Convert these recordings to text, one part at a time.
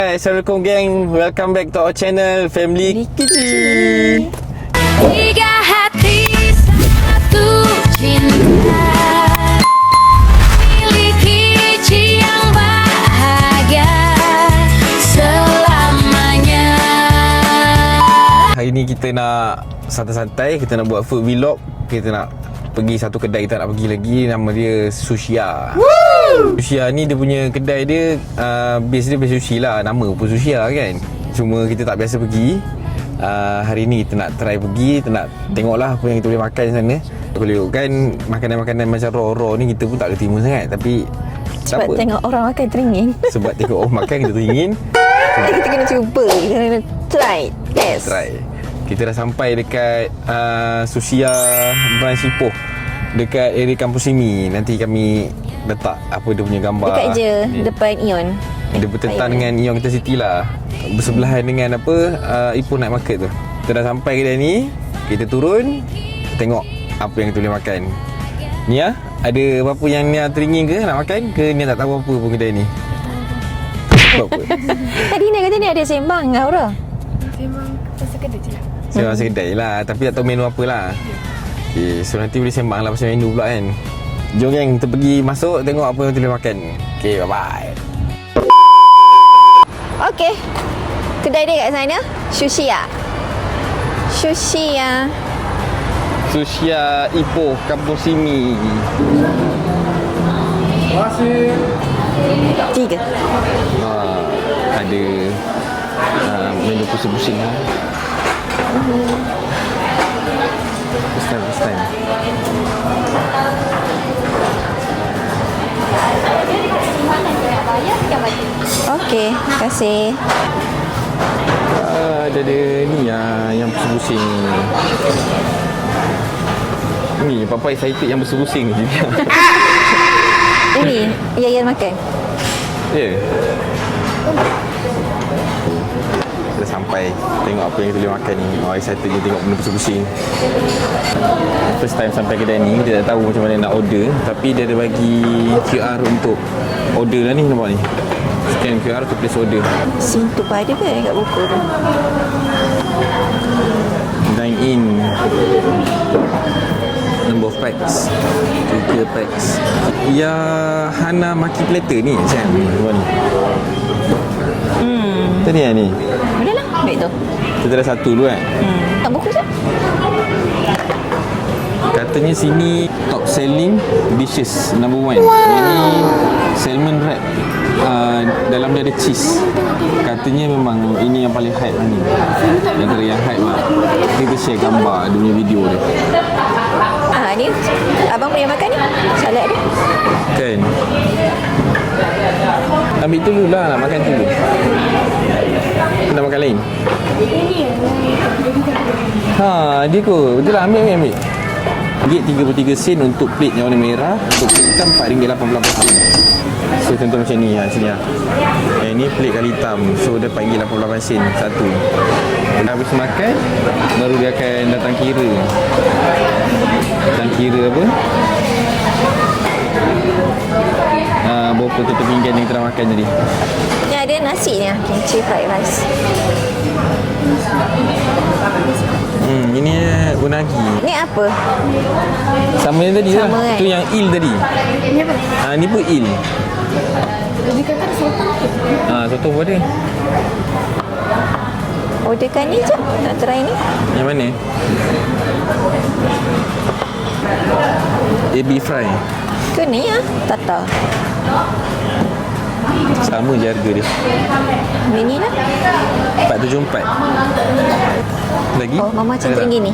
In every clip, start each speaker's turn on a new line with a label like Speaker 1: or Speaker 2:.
Speaker 1: Assalamualaikum geng, welcome back to our channel Family Kecil.
Speaker 2: Tiga hati satu cinta, miliki yang bahagia selamanya.
Speaker 1: Hari ni kita nak santai-santai, kita nak buat food vlog. Kita nak pergi satu kedai kita nak pergi lagi, nama dia Sushia. Sushia ni dia punya kedai dia base dia base sushi lah, nama pun Sushia kan. Cuma kita tak biasa pergi. Hari ni kita nak try pergi, kita nak tengok lah apa yang kita boleh makan sana. Boleh kan makanan-makanan macam raw-raw ni kita pun tak boleh terima sangat. Tapi
Speaker 3: sebab
Speaker 1: apa?
Speaker 3: Tengok orang makan teringin.
Speaker 1: Sebab tengok orang makan kita teringin.
Speaker 3: Kita kena cuba, kita kena try. Yes.
Speaker 1: Try. Kita dah sampai dekat Sushia branch Ipoh, dekat area kampus sini. Nanti kami letak apa dia punya gambar.
Speaker 3: Dekat je
Speaker 1: ni.
Speaker 3: depan Ion.
Speaker 1: Dia bertentan dengan Ion Intercity lah, bersebelahan dengan apa Ipoh Night Market tu. Kita dah sampai kedai ni, kita turun, tengok apa yang kita boleh makan. Nia, ada apa-apa yang Nia teringin ke nak makan ke Nia tak tahu apa pun kedai ni? Tak tahu apa.
Speaker 3: Tadi Nia kata ni ada sembang dengan Aura.
Speaker 4: Memang pasal kedai je lah.
Speaker 1: Saya rasa kedai lah, tapi tak tahu menu apa lah. Okay, so nanti boleh sembang lah pasal menu pula kan. Jom geng, kita pergi masuk tengok apa yang kita boleh makan. Okay, bye-bye.
Speaker 3: Okey. Kedai dia kat sana, Sushia. Sushia.
Speaker 1: Sushia Ipoh Kampus Simi.
Speaker 3: Tiga.
Speaker 1: Ada menu pusing-pusing lah. First time.
Speaker 3: Okey, terima kasih.
Speaker 1: Ada ni yang pusing-pusing. Ni papa excited yang pusing-pusing ni.
Speaker 3: Ini Yayan makan.
Speaker 1: Ya. Kita sampai, tengok apa yang kita boleh makan ni. Excited je tengok benda pusing-pusing. First time sampai kedai ni, kita tak tahu macam mana nak order. Tapi dia ada bagi QR untuk order lah ni, nampak ni. Scan QR tu place order.
Speaker 3: Sintu pun ada ke kat buku tu?
Speaker 1: Dine in. Number of packs 3 packs. Ya, Hana Maki Platter ni macam ni. Tadi yang ni
Speaker 3: Boleh lah, ambil tu.
Speaker 1: kita dah satu dulu kan.
Speaker 3: Tak buku je.
Speaker 1: Katanya sini top selling dishes number 1. Ini salmon wrap. Dalam dia ada cheese. Katanya memang ini yang paling hype lah ni. Antara yang hype lah. Kita share gambar dia punya video dia.
Speaker 3: Ni abang boleh makan ni. Salad dia.
Speaker 1: Kan? Ambil dulu lah, nak makan dulu. Nak makan lain? Dia kot. Betul lah, ambil. RM33 sen untuk plate yang warna merah. Untuk plate hitam RM4.88. So contoh macam ni lah sini lah. Yang ni plate kali hitam. So dia RM4.88 sen satu. Habis makan, baru dia akan datang kira. Datang kira apa? Berapa tutup pinggan yang kita dah makan tadi.
Speaker 3: Ni ada nasi ni, kimchi fried rice.
Speaker 1: Ini unagi.
Speaker 3: Ni apa?
Speaker 1: Sama yang tadi
Speaker 3: Sama
Speaker 1: lah.
Speaker 3: kan?
Speaker 1: Tu yang il tadi.
Speaker 4: Ini apa?
Speaker 1: Ni pun il.
Speaker 4: Dia kata ada sotong.
Speaker 1: Sotong pun ada.
Speaker 3: Orderkan ni je. Nak try ni.
Speaker 1: Yang mana? Ebi fry.
Speaker 3: Ke ni lah. Tata.
Speaker 1: Sama je harga dia.
Speaker 3: Ni lah.
Speaker 1: 474. Lagi?
Speaker 3: Oh, mama macam
Speaker 1: Ada tak?
Speaker 3: teringin ni.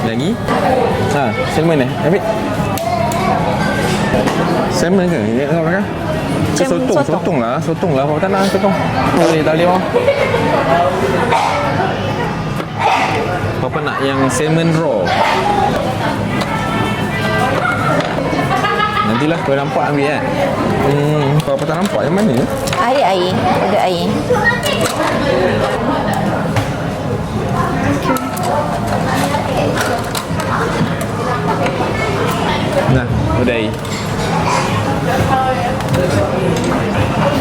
Speaker 1: Lagi? Salmon ambil. Salmon ke? Ya, tak apa.
Speaker 3: Macam sotong.
Speaker 1: Sotong lah. Apa tak nak sotong? Tak boleh bang. Papa nak yang salmon raw. Nantilah kau nampak ambil kan. Papa tak nampak yang mana?
Speaker 3: Air. Ada air.
Speaker 1: kedai.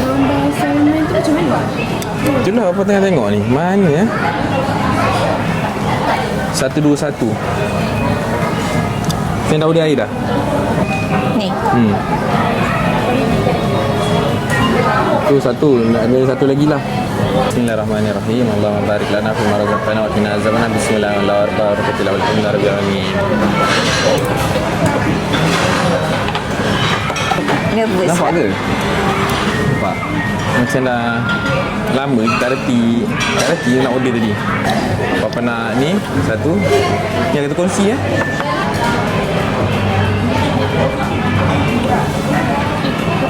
Speaker 4: Gambar salmon tu macam mana?
Speaker 1: Itulah apa tengah tengok ni. Mana ya? 121. Saya tahu dia air dah.
Speaker 3: Ni.
Speaker 1: Tu satu, ada satu lagi lah. Bismillahirrahmanirrahim. Allahumma barik lana fi ma razaqtana wa qina azabannar. Bismillahirrahmanirrahim. Alhamdulillah rabbil alamin.
Speaker 3: Nervous.
Speaker 1: Nampak ke? Nampak. Macam dah lama tak reti nak order tadi. Papa nak ni satu. Yang kita kongsi ya.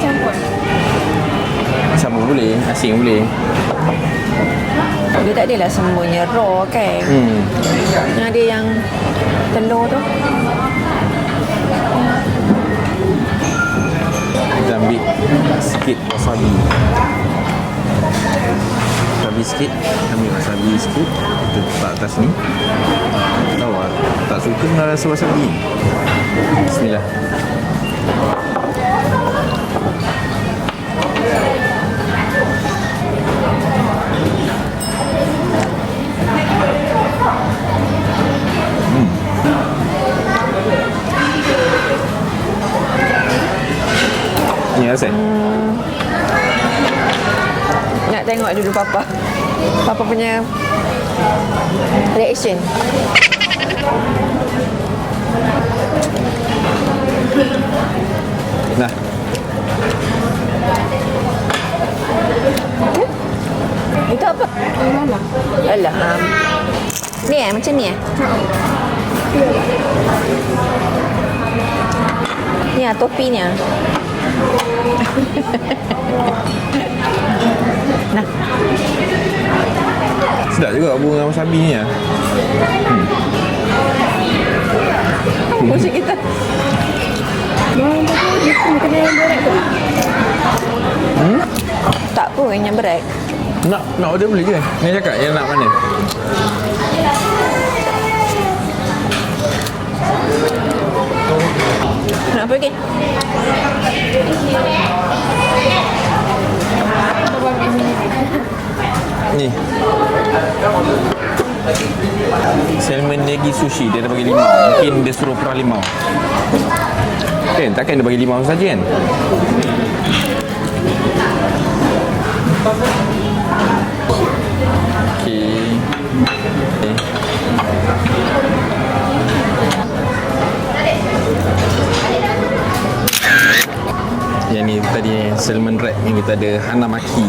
Speaker 4: Campur.
Speaker 1: Campur boleh, asing boleh.
Speaker 3: Dia tak adalah semuanya raw kan. Yang ada yang telur tu.
Speaker 1: Kita ambil sikit wasabi. Wasabi sikit. Ambil wasabi sikit. Kita letak atas ni. Tahu lah, tak suka nak rasa wasabi. Bismillah. Ni rasa?
Speaker 3: Nak tengok dulu Papa. Papa punya reaction.
Speaker 1: Nah.
Speaker 3: Itu apa?
Speaker 4: Lala.
Speaker 3: Alah. Ni macam ni Ni topinya. Nah.
Speaker 1: Sedap juga bunga wasabi ni ya.
Speaker 3: Musik kita.
Speaker 4: Bawang putih itu makan yang berat tu.
Speaker 3: Tak pun yang berat.
Speaker 1: Nak order boleh ke? Ni cakap yang nak mana?
Speaker 3: Nak pergi?
Speaker 1: Ni. Salmon negi sushi dia dah bagi limau. Mungkin dia suruh perah limau. Kan takkan dia bagi limau saja kan? Okey. Yang ni tadi salmon wrap yang kita ada hanamaki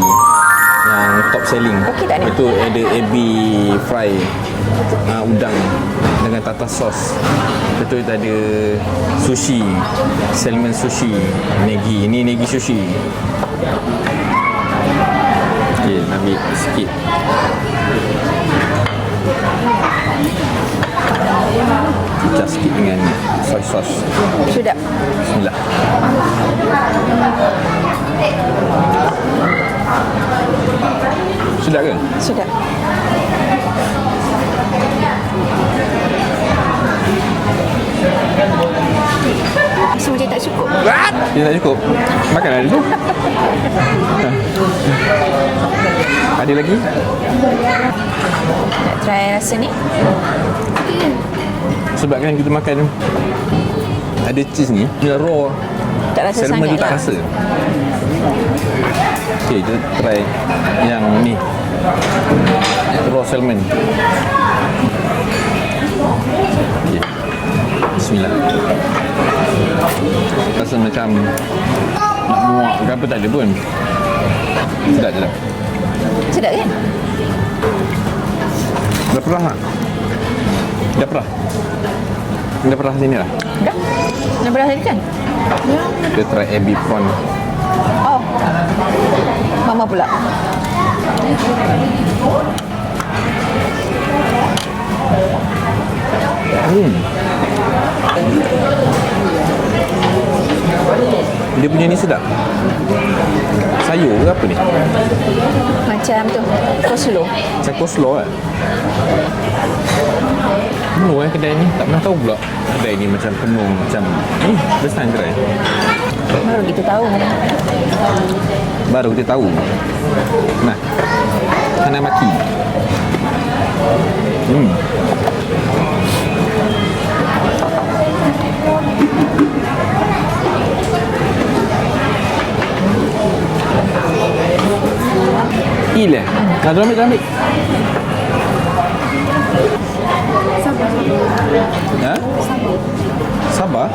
Speaker 1: yang top selling.
Speaker 3: Okey tak ni?
Speaker 1: Itu ada ebi fry udang dengan tartar sauce. Betul kita ada sushi, salmon sushi, negi. Ini negi sushi. Okey, ambil sikit. Pecah sikit dengan soy sauce.
Speaker 3: Sudah.
Speaker 1: Bismillah. Sudah ke?
Speaker 3: Sudah. Rasa macam tak cukup.
Speaker 1: Dia tak cukup. Makan ada tu. Ada lagi?
Speaker 3: Nak try rasa ni.
Speaker 1: Sebab kan kita makan ada cheese ni, dia raw.
Speaker 3: Tak rasa
Speaker 1: Salmon
Speaker 3: sangat
Speaker 1: tu tak
Speaker 3: lah.
Speaker 1: rasa. Okay, kita try yang ni. Raw salmon. Okay. Bismillah. Rasa macam nak muak ke apa tak ada pun. Sedap je lah.
Speaker 3: Sedap kan?
Speaker 1: Dah perah tak? Dah perah? Dah perah sini lah.
Speaker 3: Dah. Nak beras tadi kan?
Speaker 1: Kita try ebi prawn.
Speaker 3: Oh. Mama pula.
Speaker 1: Dia punya ni sedap. Sayur ke apa ni?
Speaker 3: Macam tu. Coleslaw.
Speaker 1: Macam coleslaw kan? Penuh kedai ni. Tak pernah tahu pula kedai ni macam penuh. Macam besar kedai.
Speaker 3: Baru kita tahu.
Speaker 1: Baru kita tahu. Nah, Hanamaki. Gila. Nak ambil. Ha? Sabar?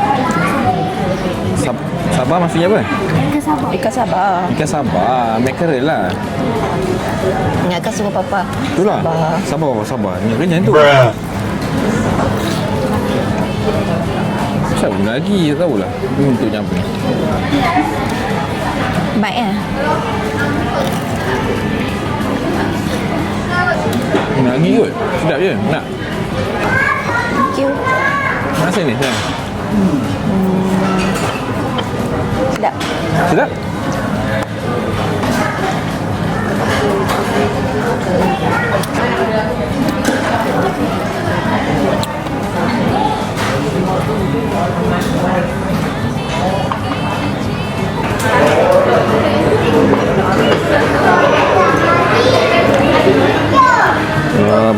Speaker 1: Sabar maksudnya apa?
Speaker 3: Ikan sabar.
Speaker 1: Ikan sabar. Mackerel lah.
Speaker 3: Ingatkan suruh papa.
Speaker 1: Itulah. Sabar. Ni kenyang tu. Siapa lagi tak tahulah. Ni untuknya apa ni?
Speaker 3: Baik lah.
Speaker 1: Nak lagi kot. Sedap je. Nak.
Speaker 3: Thank you.
Speaker 1: Rasa ni sayang.
Speaker 3: Sedap.
Speaker 1: Sedap?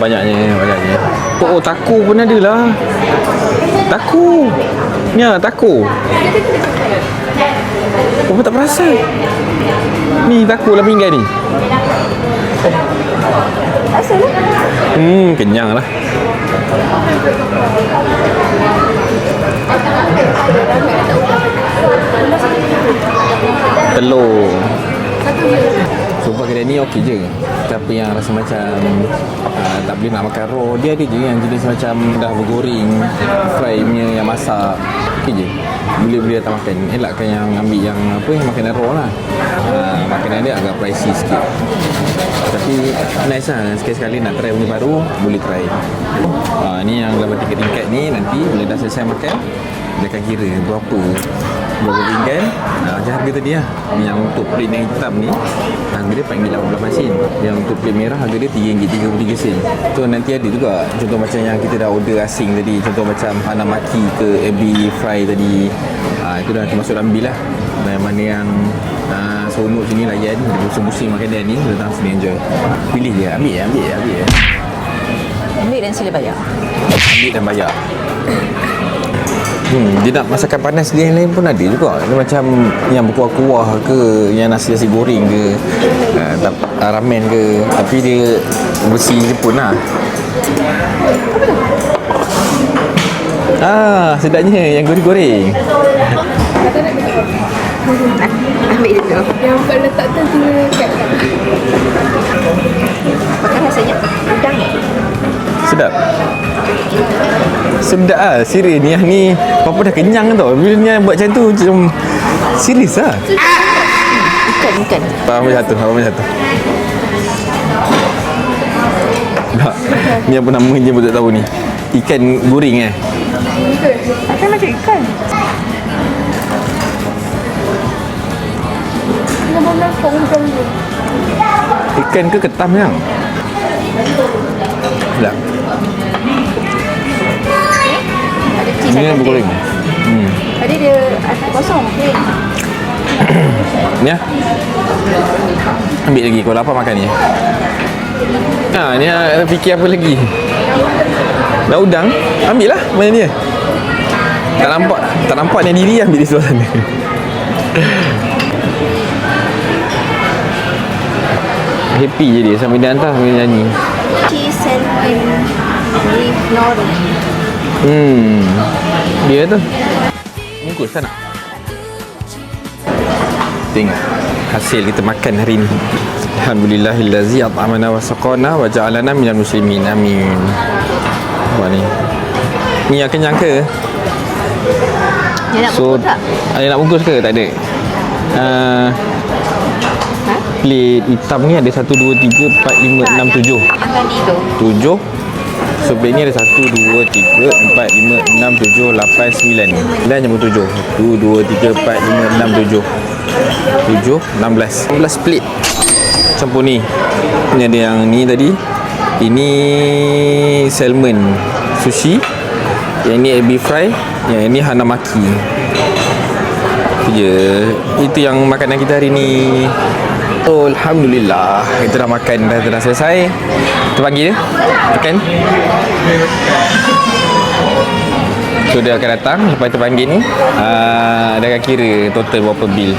Speaker 1: Banyaknya. Oh, taku pun ada lah. Taku. Ya, taku. Apa tak perasan? Ni taku lah pinggan ni.
Speaker 3: Rasa lah.
Speaker 1: Kenyang lah. Telur. Sumpah kedai ni okey je. Tapi yang rasa macam tak boleh nak makan raw, dia ada je yang jenis macam dah bergoreng, fry punya yang masak. Okey je. Boleh datang makan. Elakkan yang ambil yang yang makanan raw lah. Makanan dia agak pricey sikit. Tapi nice lah. Sekali-sekali nak try benda baru, boleh try. Ni yang dalam tingkat-tingkat ni, nanti bila dah selesai makan, dia akan kira berapa pinggan. Macam harga tadi lah. Yang untuk plate yang hitam ni, harga dia RM18 sen. Yang untuk plate merah, harga dia RM3.33 sen. So nanti ada juga contoh macam yang kita dah order asing tadi. Contoh macam Hanamaki ke ebi fry tadi. Itu dah termasuk dalam bil lah. Dan mana yang seronok sini layan, dia pusing-pusing makanan ni, datang sini enjoy. Pilih je, ambil je.
Speaker 3: Ambil dan sila bayar.
Speaker 1: Ambil dan bayar. Dia nak masakan panas dia yang lain pun ada juga. Dia macam yang berkuah-kuah ke, yang nasi goreng ke, ramen ke. Tapi dia bersih Jepun lah. Sedapnya yang goreng-goreng.
Speaker 3: Ambil je tu.
Speaker 4: Yang kau letak tu tinggal kat.
Speaker 3: Makan rasanya udang.
Speaker 1: Sedap. Sedap lah. Serius ni Papa dah kenyang tau. Bila ni buat macam tu macam serius lah.
Speaker 3: Ikan.
Speaker 1: Abang satu. Tak. Ni apa namanya pun tak tahu ni. Ikan goreng
Speaker 4: Akan macam ikan.
Speaker 1: Ikan ke ketam yang? Sedap.
Speaker 3: Ada cheese.
Speaker 1: Ni yang bergoreng.
Speaker 3: Tadi dia kosong.
Speaker 1: Ni lah. Ambil lagi. Kalau lapar makan ni. Ni fikir apa lagi? Dah udang. Ambil lah. Mana dia? Tak nampak ni diri. Ambil di sebelah sana. Happy je dia. Sambil dia hantar, sambil dia nyanyi.
Speaker 3: Cheese and beef nori.
Speaker 1: Dia tu. Bungkus tak nak? Tengok hasil kita makan hari ni. Alhamdulillahillazi at'amana wa saqana wa ja'alana minal muslimin. Amin. Apa ni? Ni yang kenyang ke?
Speaker 3: Dia nak bungkus tak?
Speaker 1: Ada nak bungkus ke? Tak ada. Plate hitam ni ada 1, 2, 3, 4, 5, 6, 7.
Speaker 3: Yang tadi tu.
Speaker 1: 7. So plate ni ada 1, 2, 3, 4, 5, 6, 7, 8, 9. 9 jemput 7. 1, 2, 3, 4, 5, 6, 7. 7, 16. 16 plate. Campur ni. Ni ada yang ni tadi. Ini salmon. sushi. Yang ni beef fry. Yang ni hanamaki. Itu je. Itu yang makanan kita hari ni. Oh, Alhamdulillah. Kita dah makan, dah selesai. Kita panggil dia makan. So dia akan datang. Lepas kita panggil ni, dia akan kira total berapa bil.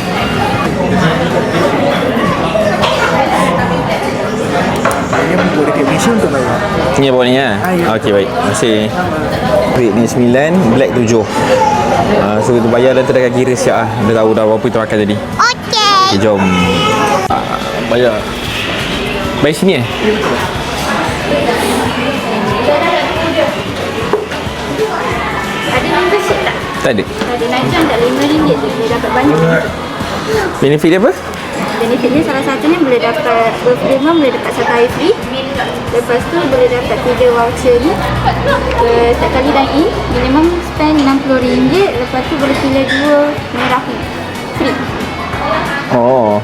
Speaker 5: Boleh ke Malaysia untuk bayar?
Speaker 1: Ni bawah ni lah. Okey, baik. Terima kasih. Rate ni 9, black 7. So kita bayar dan kita akan kira siap lah. Dia tahu dah berapa kita makan tadi. Okay, jom. Bayar. Bayar sini
Speaker 4: Ada membership tak?
Speaker 1: Tak ada.
Speaker 4: Ada Najam tak RM5 je boleh dapat banyak.
Speaker 1: Benefit dia apa?
Speaker 4: Benefitnya salah satunya boleh dapat birthday month, boleh dapat satu hari free. Lepas tu boleh dapat 3 voucher ni. Setiap kali dine in minimum spend RM60. Lepas tu boleh pilih 2 merah ni. Free.
Speaker 1: Oh.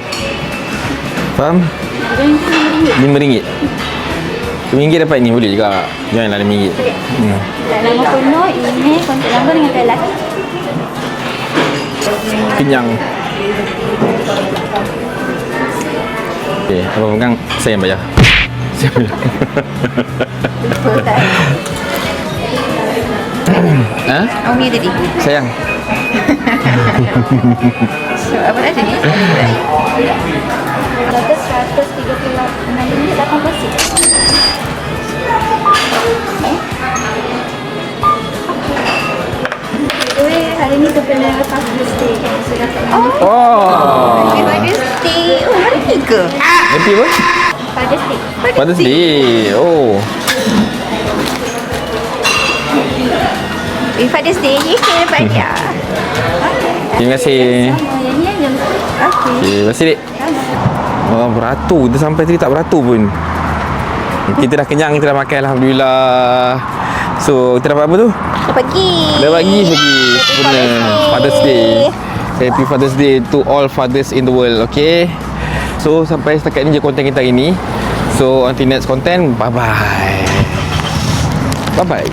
Speaker 1: Faham?
Speaker 4: Join tu RM5.
Speaker 1: RM5 dapat ni boleh juga. Join lah RM5.
Speaker 4: Dan nama penuh, email, kontak nombor dengan telefon.
Speaker 1: Kenyang. Okay, apa pegang? Saya yang bayar. Saya bayar. Ha?
Speaker 3: Oh, ni tadi.
Speaker 1: Sayang.
Speaker 3: So, apa dah jadi?
Speaker 4: Total RM136.80. Hari ni tu kena Father's Day kan. So dapat
Speaker 1: Oh.
Speaker 3: Father's Day. Oh, hari ni ke?
Speaker 1: Happy apa?
Speaker 4: Father's Day.
Speaker 1: Father's Day. Oh.
Speaker 3: Father's Day ni kena dapat dia.
Speaker 1: Terima kasih.
Speaker 4: Yang ni yang
Speaker 1: Okay, terima kasih, Dek. Oh, beratur. Kita sampai tadi tak beratur pun. Kita dah kenyang, kita dah makan. Alhamdulillah. So, kita dapat apa tu?
Speaker 3: Pergi.
Speaker 1: Dah pagi sempurna. Father's Day. Happy Father's Day to all fathers in the world. Okay. So sampai setakat ni je konten kita hari ni. So until next content, bye bye. Bye bye.